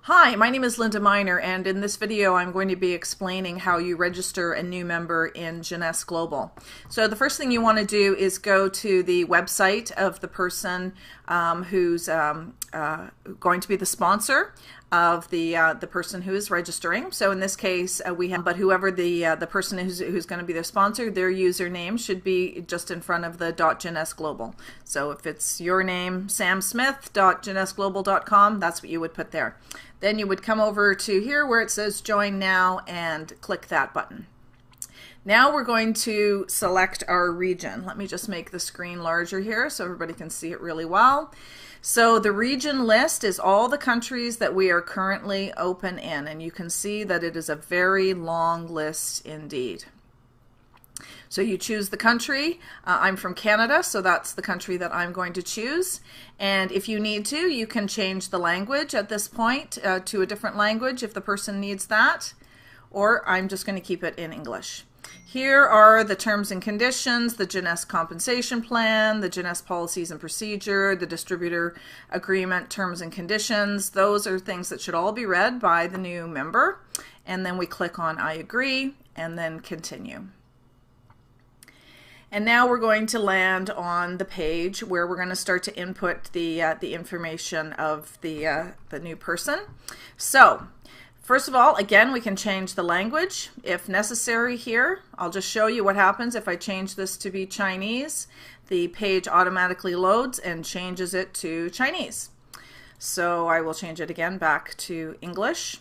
Hi, my name is Linda Miner, and in this video I'm going to be explaining how you register a new member in Jeunesse Global. So the first thing you want to do is go to the website of the person who's going to be the sponsor of the person who is registering. So in this case we have, but whoever the person who's going to be their sponsor, their username should be just in front of the .Jeunesse Global. So if it's your name, samsmith.jeunesseglobal.com, that's what you would put there. Then you would come over to here where it says Join Now and click that button. Now we're going to select our region. Let me just make the screen larger here so everybody can see it really well. So the region list is all the countries that we are currently open in, and you can see that it is a very long list indeed. So you choose the country. I'm from Canada, so that's the country that I'm going to choose. And if you need to, you can change the language at this point to a different language if the person needs that, or I'm just going to keep it in English. Here are the terms and conditions, the Jeunesse compensation plan, the Jeunesse policies and procedure, the distributor agreement terms and conditions. Those are things that should all be read by the new member. And then we click on I agree and then continue. And now we're going to land on the page where we're going to start to input the information of the new person. So first of all, again, we can change the language if necessary here. I'll just show you what happens if I change this to be Chinese. The page automatically loads and changes it to Chinese. So I will change it again back to English.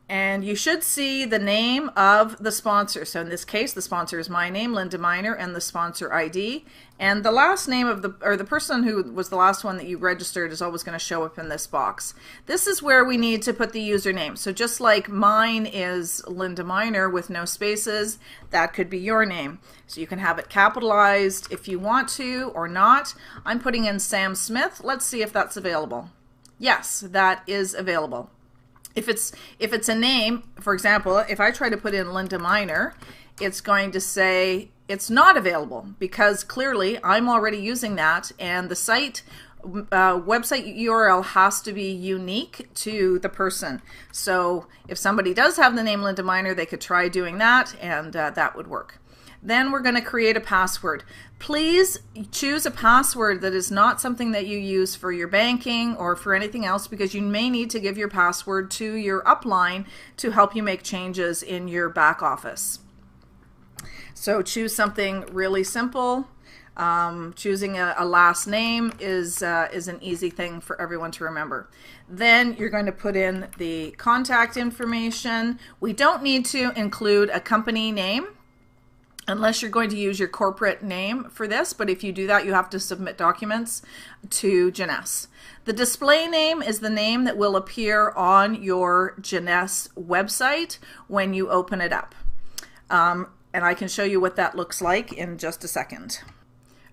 And you should see the name of the sponsor. So in this case, the sponsor is my name, Linda Miner, and the sponsor ID. And the last name of the person who was the last one that you registered is always going to show up in this box. This is where we need to put the username. So just like mine is Linda Miner with no spaces, that could be your name. So you can have it capitalized if you want to or not. I'm putting in Sam Smith. Let's see if that's available. Yes, that is available. If it's a name, for example, if I try to put in Linda Miner, it's going to say it's not available because clearly I'm already using that, and the site website URL has to be unique to the person. So if somebody does have the name Linda Miner, they could try doing that, and that would work. Then we're going to create a password. Please choose a password that is not something that you use for your banking or for anything else, because you may need to give your password to your upline to help you make changes in your back office. So choose something really simple. Choosing a last name is an easy thing for everyone to remember. Then you're going to put in the contact information. We don't need to include a company name unless you're going to use your corporate name for this, but if you do that, you have to submit documents to Jeunesse. The display name is the name that will appear on your Jeunesse website when you open it up. And I can show you what that looks like in just a second.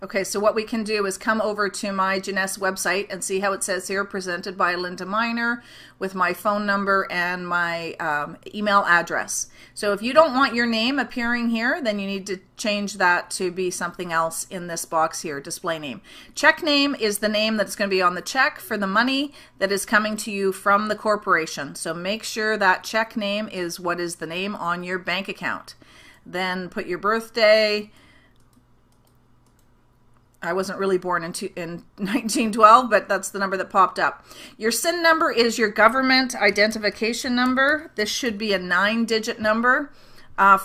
Okay, so what we can do is come over to my Jeunesse website and see how it says here, presented by Linda Miner, with my phone number and my email address. So if you don't want your name appearing here, then you need to change that to be something else in this box here, display name. Check name is the name that's going to be on the check for the money that is coming to you from the corporation. So make sure that check name is what is the name on your bank account. Then put your birthday. I wasn't really born in 1912, but that's the number that popped up. Your SIN number is your government identification number. This should be a 9-digit number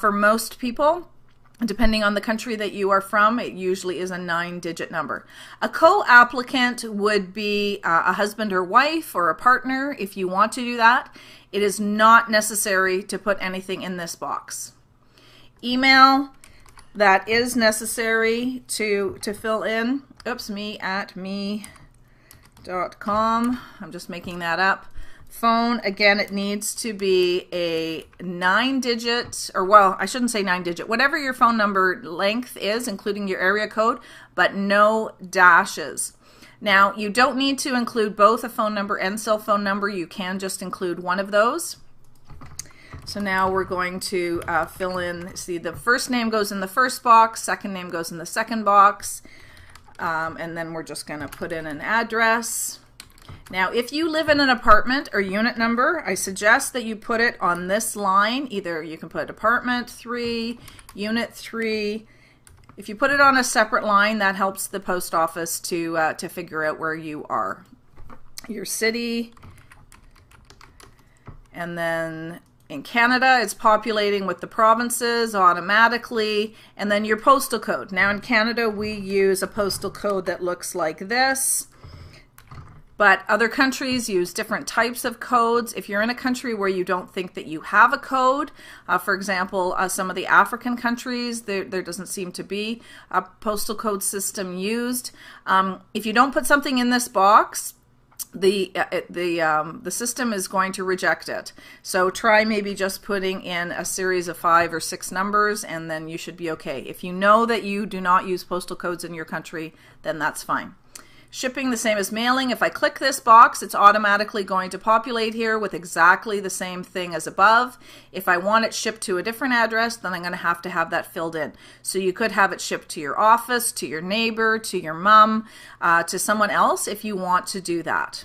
for most people. Depending on the country that you are from, it usually is a 9-digit number. A co-applicant would be a husband or wife or a partner if you want to do that. It is not necessary to put anything in this box. Email. That is necessary to fill in. Oops, me@me.com. I'm just making that up. Phone, again, it needs to be a 9-digit, or well, I shouldn't say 9-digit, whatever your phone number length is, including your area code, but no dashes. Now, you don't need to include both a phone number and cell phone number. You can just include one of those. So now we're going to fill in, see, the first name goes in the first box, second name goes in the second box, and then we're just going to put in an address. Now, if you live in an apartment or unit number, I suggest that you put it on this line. Either you can put apartment 3, unit 3. If you put it on a separate line, that helps the post office to figure out where you are. Your city, and then in Canada, it's populating with the provinces automatically, and then your postal code. Now in Canada, we use a postal code that looks like this. But other countries use different types of codes. If you're in a country where you don't think that you have a code, for example, some of the African countries, there doesn't seem to be a postal code system used. If you don't put something in this box, the system is going to reject it. So try maybe just putting in a series of 5 or 6 numbers, and then you should be okay. If you know that you do not use postal codes in your country, then that's fine. Shipping, the same as mailing. If I click this box, it's automatically going to populate here with exactly the same thing as above. If I want it shipped to a different address, then I'm going to have that filled in. So you could have it shipped to your office, to your neighbor, to your mom, to someone else if you want to do that.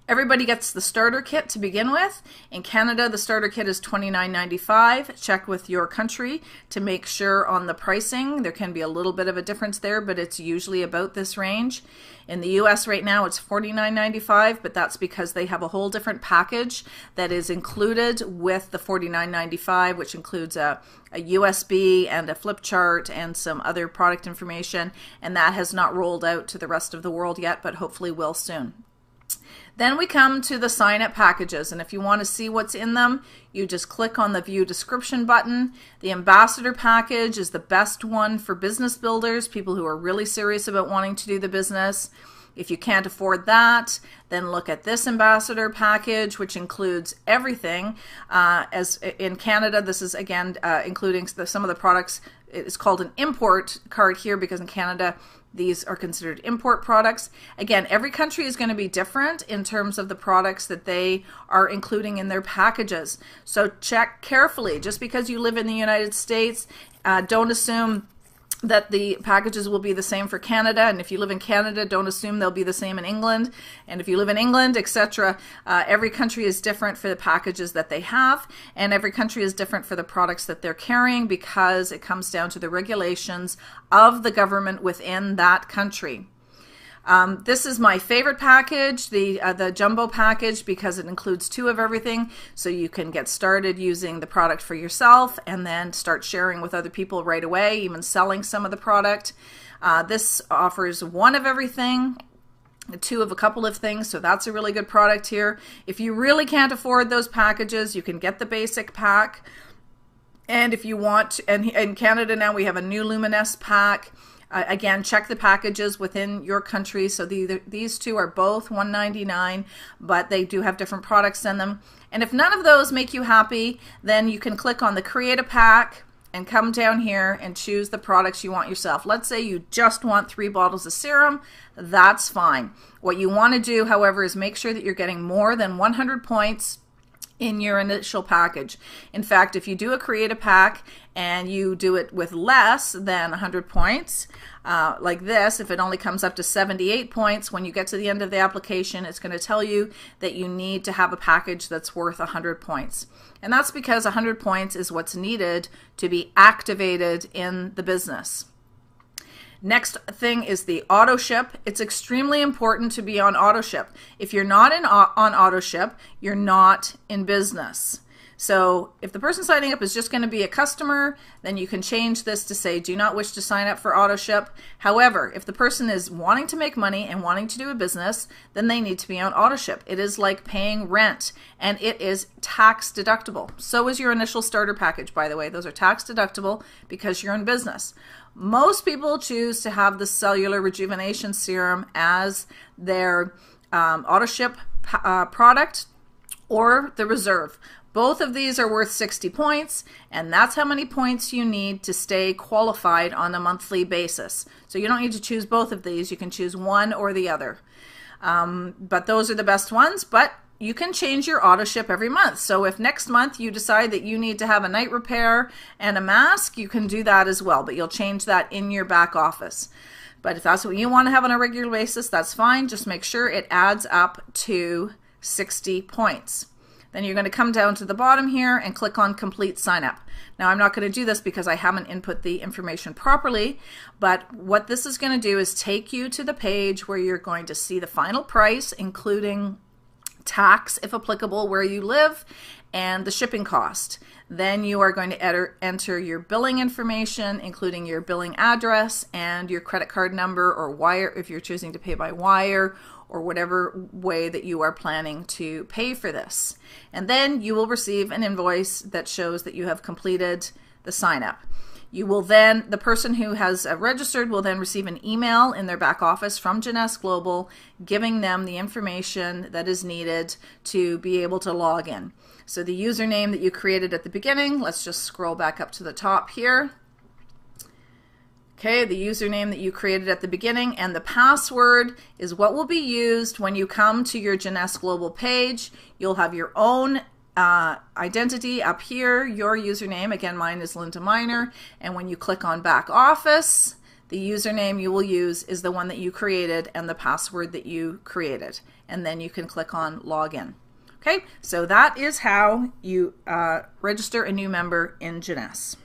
Everybody gets the starter kit to begin with. In Canada, the starter kit is $29.95. Check with your country to make sure on the pricing. There can be a little bit of a difference there, but it's usually about this range. In the US right now, it's $49.95, but that's because they have a whole different package that is included with the $49.95, which includes a USB and a flip chart and some other product information, and that has not rolled out to the rest of the world yet, but hopefully will soon. Then we come to the sign-up packages, and if you want to see what's in them, you just click on the View Description button. The Ambassador package is the best one for business builders, people who are really serious about wanting to do the business. If you can't afford that, then look at this Ambassador package, which includes everything. As in Canada, this is again including some of the products. It's called an import card here because in Canada, these are considered import products. Again, every country is going to be different in terms of the products that they are including in their packages. So check carefully. Just because you live in the United States, don't assume that the packages will be the same for Canada, and if you live in Canada, don't assume they'll be the same in England, and if you live in England, etc. Every country is different for the packages that they have, and every country is different for the products that they're carrying because it comes down to the regulations of the government within that country. This is my favorite package, the jumbo package, because it includes 2 of everything, so you can get started using the product for yourself and then start sharing with other people right away, even selling some of the product. This offers 1 of everything, 2 of a couple of things, so that's a really good product here. If you really can't afford those packages, you can get the basic pack. And if you want, and in Canada now we have a new Jeunesse pack. Again, check the packages within your country. So these 2 are both $1.99, but they do have different products in them. And if none of those make you happy, then you can click on the Create a Pack and come down here and choose the products you want yourself. Let's say you just want 3 bottles of serum. That's fine. What you want to do, however, is make sure that you're getting more than 100 points in your initial package. In fact, if you do a Create a Pack and you do it with less than 100 points, like this, if it only comes up to 78 points, when you get to the end of the application, it's going to tell you that you need to have a package that's worth 100 points. And that's because 100 points is what's needed to be activated in the business. Next thing is the auto ship. It's extremely important to be on auto ship. If you're not on auto ship, you're not in business. So if the person signing up is just going to be a customer, then you can change this to say, do not wish to sign up for auto ship. However, if the person is wanting to make money and wanting to do a business, then they need to be on auto ship. It is like paying rent, and it is tax deductible. So is your initial starter package, by the way. Those are tax deductible because you're in business. Most people choose to have the cellular rejuvenation serum as their auto ship product or the reserve. Both of these are worth 60 points, and that's how many points you need to stay qualified on a monthly basis. So you don't need to choose both of these. You can choose one or the other. But those are the best ones, but you can change your auto ship every month. So if next month you decide that you need to have a night repair and a mask, you can do that as well, but you'll change that in your back office. But if that's what you want to have on a regular basis, that's fine. Just make sure it adds up to 60 points. Then you're going to come down to the bottom here and click on Complete Sign Up. Now, I'm not going to do this because I haven't input the information properly, but what this is going to do is take you to the page where you're going to see the final price, including tax, if applicable, where you live, and the shipping cost. Then you are going to enter your billing information, including your billing address and your credit card number or wire, if you're choosing to pay by wire, or whatever way that you are planning to pay for this. And then you will receive an invoice that shows that you have completed the sign up. You will then, the person who has registered will then receive an email in their back office from Jeunesse Global giving them the information that is needed to be able to log in. So the username that you created at the beginning, let's just scroll back up to the top here. Okay, the username that you created at the beginning and the password is what will be used when you come to your Jeunesse Global page. You'll have your own identity up here, your username. Again, mine is Linda Miner. And when you click on Back Office, the username you will use is the one that you created and the password that you created. And then you can click on Login. Okay, so that is how you register a new member in Jeunesse.